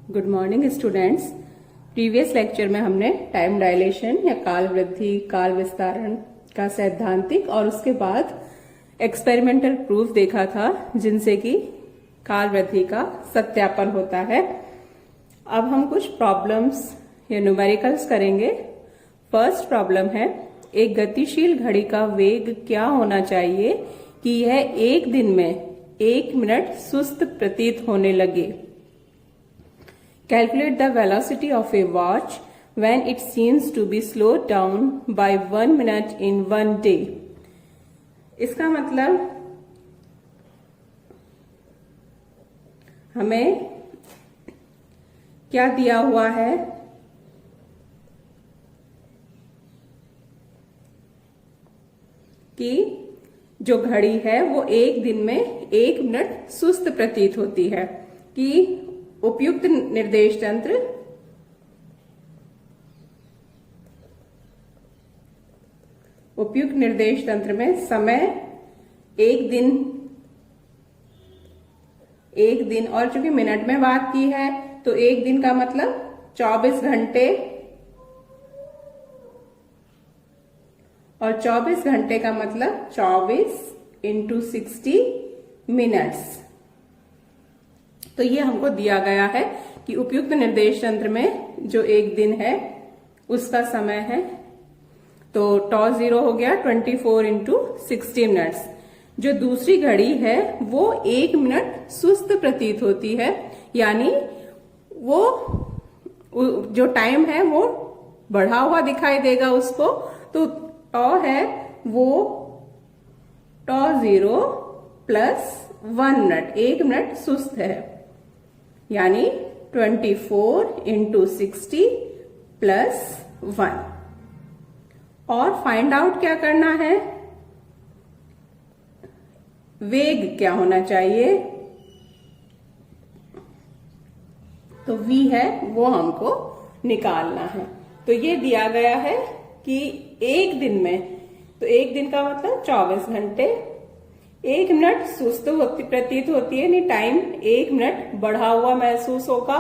Good morning students. Previous lecture में हमने time dilation या काल वृद्धि काल विस्तारण का सैद्धांतिक और उसके बाद एक्सपेरिमेंटल प्रूफ देखा था, जिनसे कि काल वृद्धि का सत्यापन होता है। अब हम कुछ प्रॉब्लम्स या न्यूमेरिकल्स करेंगे। फर्स्ट प्रॉब्लम है, एक गतिशील घड़ी का वेग क्या होना चाहिए कि यह एक दिन में 1 मिनट सुस्त प्रतीत होने लगे। Calculate the velocity of a watch when it seems to be slowed down by 1 minute in 1 day. इसका मतलब हमें क्या दिया हुआ है कि जो घड़ी है वो एक दिन में 1 मिनट सुस्त प्रतीत होती है, कि उपयुक्त निर्देश तंत्र में समय एक दिन और चूंकि मिनट में बात की है तो एक दिन का मतलब 24 घंटे और 24 घंटे का मतलब 24 × 60 मिनट्स। तो ये हमको दिया गया है कि उपयुक्त निर्देश तंत्र में जो एक दिन है उसका समय है, तो τ0 हो गया 24 × 60 मिनट्स। जो दूसरी घड़ी है वो 1 मिनट सुस्त प्रतीत होती है, यानी वो जो टाइम है वो बढ़ा हुआ दिखाई देगा उसको। तो τ है वो τ0 + 1 मिनट, 1 मिनट सुस्त है, यानी 24 × 60 + 1। और फाइंड आउट क्या करना है, वेग क्या होना चाहिए, तो v है वो हमको निकालना है। तो ये दिया गया है कि एक दिन में, तो एक दिन का मतलब 24 घंटे, 1 मिनट सुस्त प्रतीत होती है, यानी टाइम 1 मिनट बढ़ा हुआ महसूस होगा,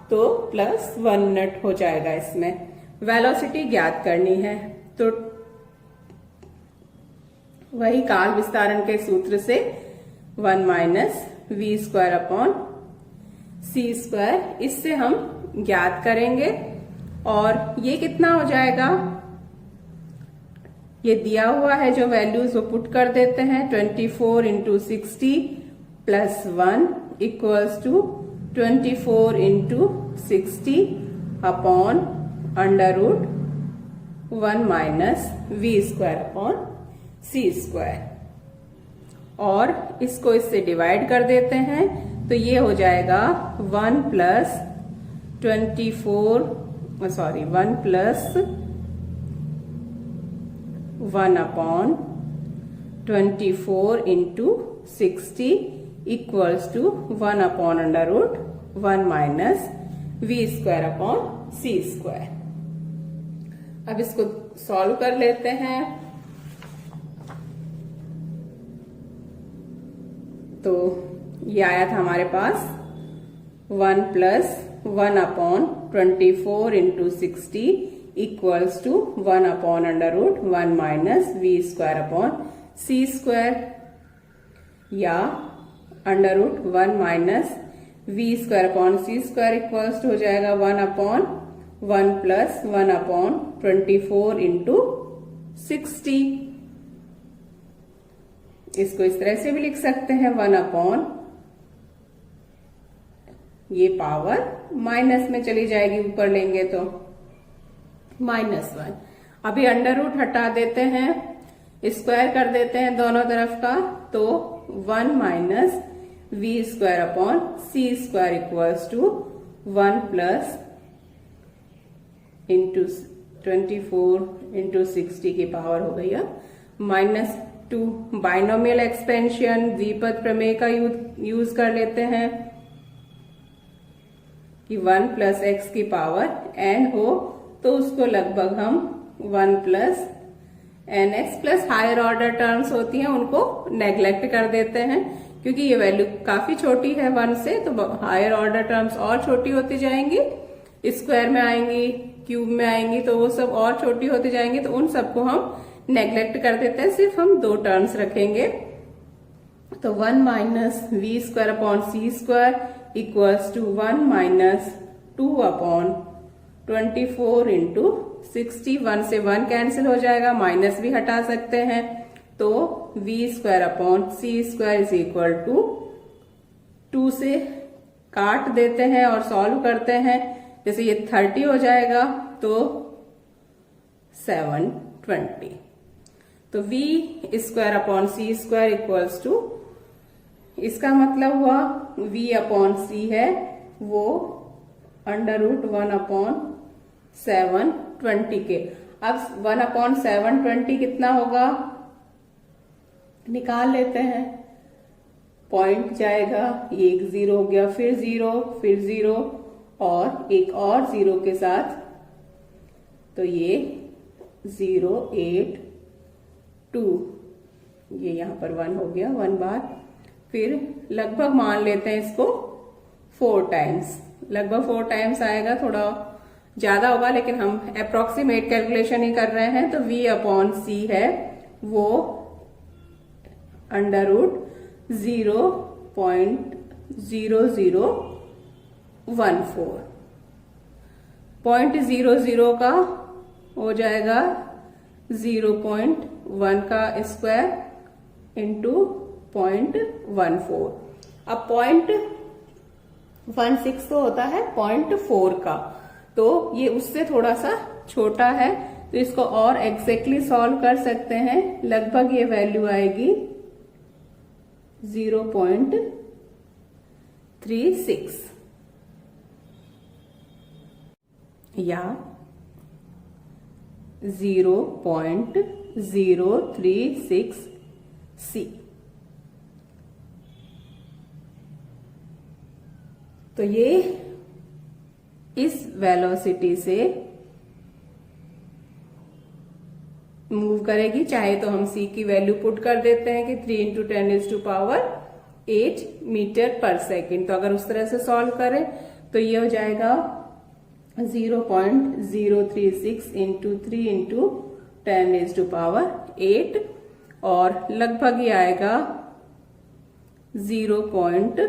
तो +1 मिनट हो जाएगा। इसमें वेलोसिटी ज्ञात करनी है, तो वही काल विस्तारण के सूत्र से 1 - v² c², इससे हम ज्ञात करेंगे। और ये कितना हो जाएगा, ये दिया हुआ है जो वैल्यूज वो पुट कर देते हैं। 24 × 60 + 1 = 24 × 60 अपॉन √1 - v² c²। और इसको इससे डिवाइड कर देते हैं, तो ये हो जाएगा 1 + 1 अपॉन 24 × 60 = 1 अपॉन √1 - v² c²। अब इसको सॉल्व कर लेते हैं। तो ये आया था हमारे पास 1 + 1 अपॉन 24 × 60 = 1 अपॉन √1 - v² c², या √1 - v² c² हो जाएगा 1 अपॉन 1 + 1 अपॉन 24 × 60। इसको इस तरह से भी लिख सकते हैं 1 अपॉन, ये पावर माइनस में चली जाएगी, ऊपर लेंगे तो -1। अभी √ हटा देते हैं, स्क्वायर कर देते हैं दोनों तरफ का, तो 1 - v² c² = 1 + 24 × 60 की पावर हो गई -2। बाइनोमियल एक्सपेंशन द्विपद प्रमेय का यूज कर लेते हैं कि 1 + x की पावर n हो, तो उसको लगभग हम 1 + nx+ हायर ऑर्डर टर्म्स होती हैं उनको नेग्लेक्ट कर देते हैं, क्योंकि ये वैल्यू काफी छोटी है 1 से, तो हायर ऑर्डर टर्म्स और छोटी होती जाएंगी, स्क्वायर में आएंगी, क्यूब में आएंगी, तो वो सब और छोटी होती जाएंगी, तो उन सबको हम नेग्लेक्ट कर देते हैं, सिर्फ हम 2 टर्म्स रखेंगे। तो 1 minus v square upon c square equals to 1 minus 2 upon 24 into 60। 1 से 1 कैंसिल हो जाएगा, माइनस भी हटा सकते हैं, तो v square upon c square is equal to 2 से काट देते हैं और सॉल्व करते हैं। जैसे ये 30 हो जाएगा तो 720। तो v square upon c square equals to, इसका मतलब हुआ v अपॉन सी है वो अंडर रूट 1 अपॉन 720 के। अब 1 अपॉन 720 कितना होगा निकाल लेते हैं। पॉइंट जाएगा, ये एक 0 हो गया, फिर 0, फिर 0 और एक और 0 के साथ, तो ये 0, 8, 2, ये यहां पर 1 हो गया, 1 बार। फिर लगभग मान लेते हैं इसको 4 टाइम्स, लगभग 4 टाइम्स आएगा, थोड़ा ज्यादा होगा लेकिन हम अप्रोक्सीमेट कैलकुलेशन ही कर रहे हैं। तो v अपॉन सी है वो अंडर रूट 0.0014, 0.00 का हो जाएगा 0.1 का स्क्वायर इंटू 0.14। अब 0.16 तो होता है 0.4 का, तो ये उससे थोड़ा सा छोटा है, तो इसको और एग्जैक्टली सॉल्व कर सकते हैं। लगभग ये वैल्यू आएगी 0.36 या 0.036 C। तो ये इस वेलोसिटी से मूव करेगी। चाहे तो हम c की वैल्यू पुट कर देते हैं कि 3 इंटू 10⁸ मीटर पर सेकेंड। तो अगर उस तरह से सॉल्व करें तो ये हो जाएगा 0.036 इंटू 3 इंटू 10⁸, और लगभग ये आएगा 0.1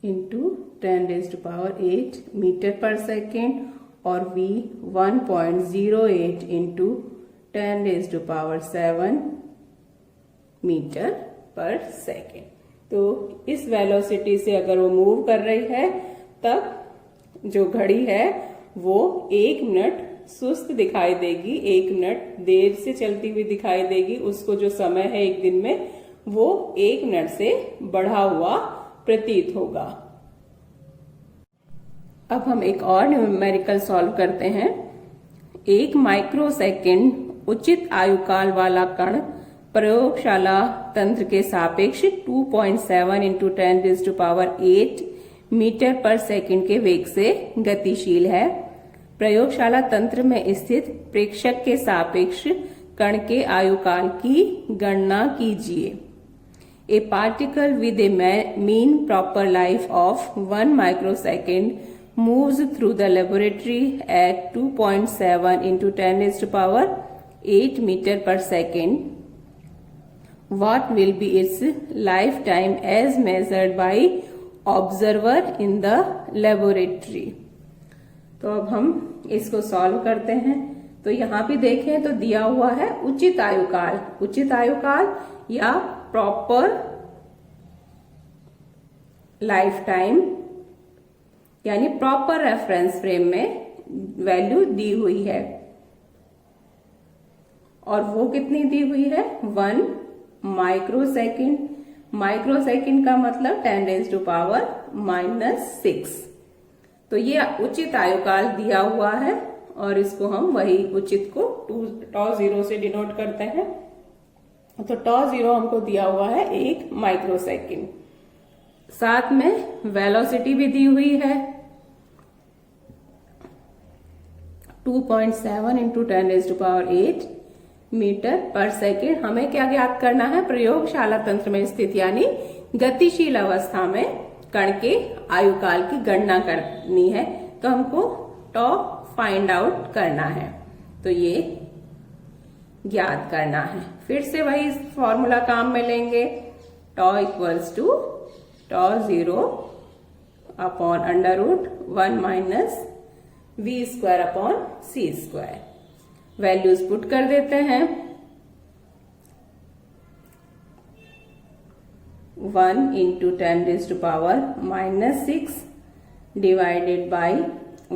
इंटू 10⁸ मीटर पर सेकेंड, और v 1.08 इंटू 10⁷ मीटर पर सेकेंड। तो इस वेलोसिटी से अगर वो मूव कर रही है तब जो घड़ी है वो 1 मिनट सुस्त दिखाई देगी, 1 मिनट देर से चलती हुई दिखाई देगी। उसको जो समय है एक दिन में वो 1 मिनट से बढ़ा हुआ प्रतीत होगा। अब हम एक और न्यूमेरिकल सॉल्व करते हैं। 1 माइक्रोसेकंड उचित आयुकाल वाला कण प्रयोगशाला तंत्र के सापेक्ष 2.7 इंटू 10⁸ मीटर पर सेकंड के वेग से गतिशील है। प्रयोगशाला तंत्र में स्थित प्रेक्षक के सापेक्ष कण के आयुकाल की गणना कीजिए। A particle with a mean proper life of 1 microsecond moves through the laboratory at 2.7 into 10⁸ meter per second. What will be its lifetime as measured by observer in the laboratory? तो अब हम इसको सॉल्व करते हैं। तो यहाँ भी देखें तो दिया हुआ है उचित आयुकाल, उचित आयुकाल या प्रॉपर लाइफ टाइम, यानी प्रॉपर रेफरेंस फ्रेम में वैल्यू दी हुई है, और वो कितनी दी हुई है 1 माइक्रोसेकंड। माइक्रोसेकंड का मतलब 10⁻⁻⁶। तो ये उचित आयुकाल दिया हुआ है, और इसको हम वही उचित को τ0 से डिनोट करते हैं। तो τ0 हमको दिया हुआ है 1 माइक्रोसेकंड। साथ में वेलोसिटी भी दी हुई है 2.7 इंटू 10⁸ मीटर पर सेकेंड। हमें क्या ज्ञात करना है? प्रयोगशाला तंत्र में स्थित यानी गतिशील अवस्था में कण के आयुकाल की गणना करनी है। तो हमको टॉ फाइंड आउट करना है, तो ये ज्ञात करना है। फिर से वही फॉर्मूला काम में लेंगे, tau equals to tau 0 upon √1 minus v² upon c²। Values put कर देते हैं। 1 into 10⁻⁻6 divided by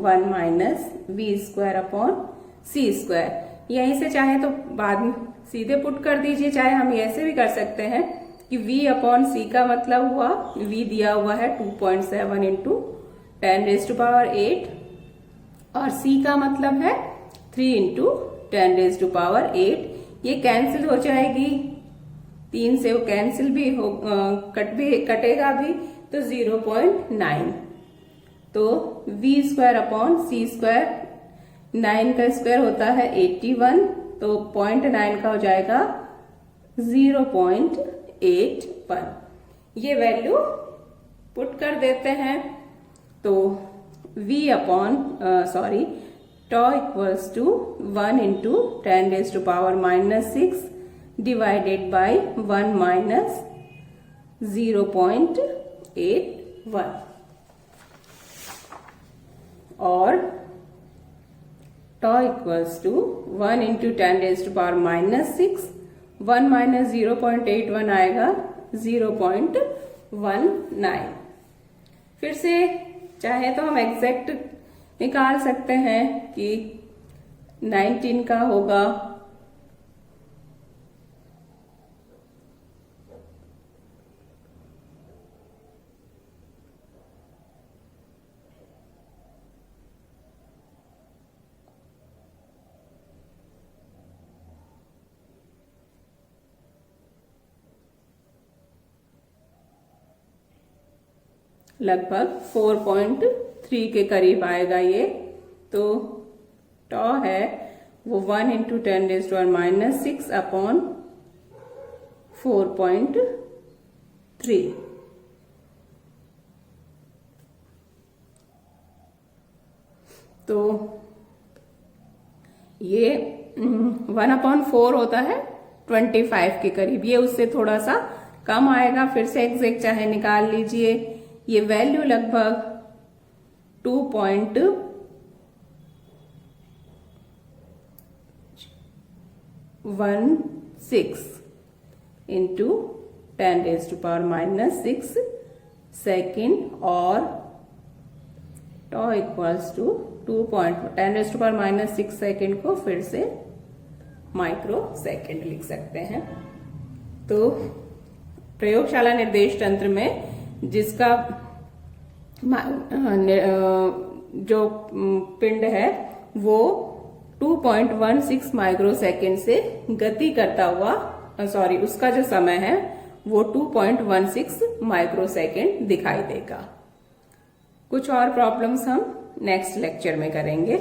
1 minus v² upon c²। यहीं से चाहे तो बाद में सीधे पुट कर दीजिए, चाहे हम ऐसे भी कर सकते हैं कि v अपॉन c का मतलब हुआ, v दिया हुआ है 2.7 इंटू 10⁸ और c का मतलब है 3 इंटू 10⁸। ये कैंसिल हो जाएगी, 3 से वो कैंसिल भी हो कटेगा भी, तो 0.9। तो v² अपॉन c², 9 का स्क्वायर होता है 81, तो 0.9 का हो जाएगा 0.81। ये वैल्यू पुट कर देते हैं। तो tau equals to 1 into 10⁻⁻6 divided by 1 minus 0.81 और tau equals to 1 into 10⁻⁻6, 1 minus 0.81 आएगा 0.19। फिर से चाहे तो हम एग्जैक्ट निकाल सकते हैं कि 19 का होगा लगभग 4.3 के करीब आएगा ये। तो टॉ है वो 1 इंटू 10⁻⁻6 अपॉन 4.3। तो ये 1/4 होता है 25 के करीब, ये उससे थोड़ा सा कम आएगा। फिर से एग्जैक्ट चाहे निकाल लीजिए, ये वैल्यू लगभग 2.16 इंटू 10⁻⁻6 सेकेंड और टॉ इक्वल्स टू 10⁻⁻6 सेकेंड को फिर से माइक्रो सेकेंड लिख सकते हैं। तो प्रयोगशाला निर्देश तंत्र में जिसका जो पिंड है वो 2.16 माइक्रो सेकेंड से गति करता हुआ, उसका जो समय है वो 2.16 माइक्रो सेकेंड दिखाई देगा। कुछ और प्रॉब्लम्स हम नेक्स्ट लेक्चर में करेंगे।